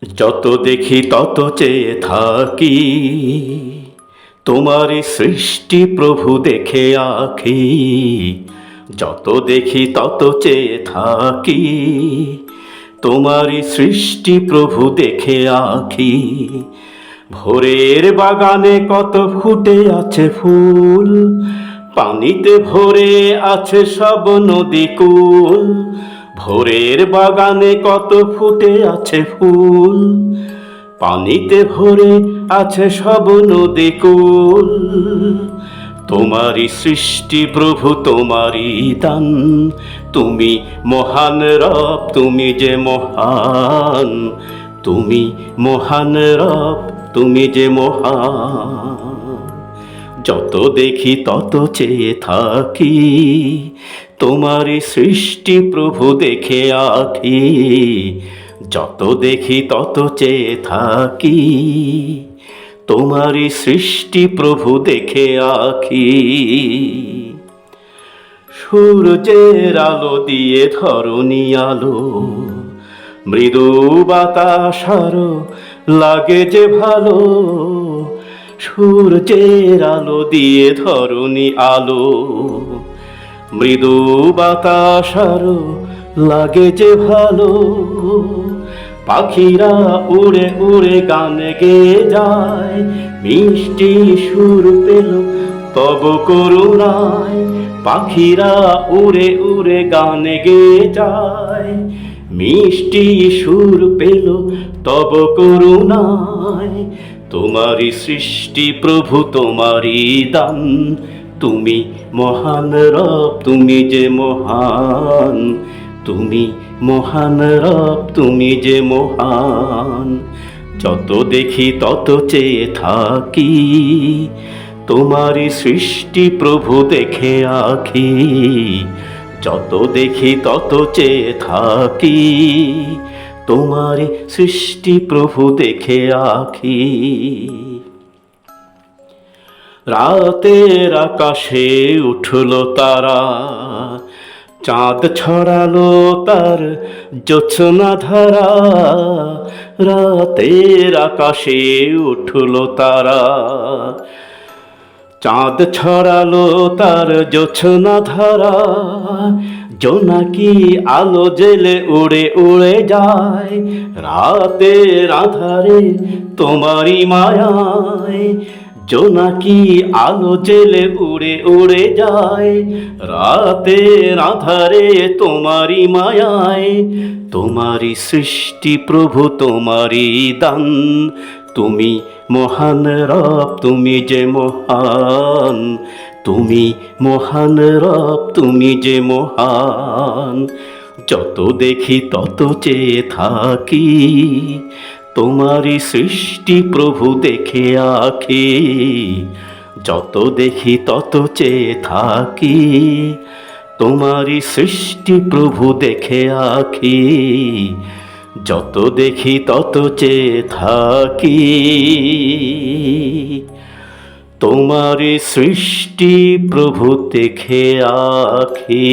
যত দেখি তত চেয়ে থাকি, তোমারই সৃষ্টি প্রভু দেখে আঁখি। যত দেখি তত চেয়ে থাকি, তোমারই সৃষ্টি প্রভু দেখে আঁখি। ভোরের বাগানে কত ফুটে আছে ফুল, পানিতে ভরে আছে সব নদীকুল। ভোরের বাগানে কত ফুটে আছে ফুল, পানিতে ভরে আছে সব নদীকুল। তোমারই সৃষ্টি প্রভু, তোমারই দান, তুমি মহান রব, তুমি যে মহান। তুমি মহান রব, তুমি যে মহান। যত দেখি তত চেয়ে থাকি, তোমারই সৃষ্টি প্রভু দেখে আঁখি। যত দেখি তত চেয়ে থাকি, তোমারই সৃষ্টি প্রভু দেখে আঁখি। সূর্যের আলো দিয়ে ধরণী আলো, মৃদু বাতাস আরো লাগে যে ভালো। সূর্যের আলো দিয়ে ধরণী আলো, মৃদু বাতাস আরো লাগে যে ভালো। পাখিরা উড়ে উড়ে গান গেয়ে যায়, মিষ্টি সুর পেল তব করুণায়। পাখিরা উড়ে উড়ে গান গেয়ে যায়, মিষ্টি সুর পেল তব করুণায়। তোমারই সৃষ্টি প্রভু, তোমারই দান, তুমি মহান রব, তুমি যে মহান। তুমি মহান রব, তুমি যে মহান। যত দেখি তত চেয়ে থাকি, তোমারই সৃষ্টি প্রভু দেখে আঁখি। যত দেখি তত চেয়ে থাকি, তোমারই সৃষ্টি প্রভু দেখে আঁখি। রাতের আকাশে উঠল তারা, চাঁদ ছড়ালো তার জ্যোৎস্না ধারা। রাতের আকাশে উঠল তারা, চাঁদ ছড়ালো তার জ্যোৎস্না ধারা। জোনাকি আলো জেলে উড়ে উড়ে যায়, রাতের আধারে তোমারই মায়ায়। জোনাকি আলো জেলে উড়ে উড়ে যায়, রাতের আধারে তোমারই মায়ায়। তোমারই সৃষ্টি প্রভু, তোমারই দান, তুমি মহান রব, তুমি যে মহান। তুমি মহান রব, তুমি যে মহান। যত দেখি তত চেয়ে থাকি, তোমারই সৃষ্টি প্রভু দেখে আঁখি। যত দেখি তত চেয়ে থাকি, তোমারই সৃষ্টি প্রভু দেখে আঁখি। যত দেখি তত চেয়ে থাকি, তোমারই সৃষ্টি প্রভু দেখে আঁখি।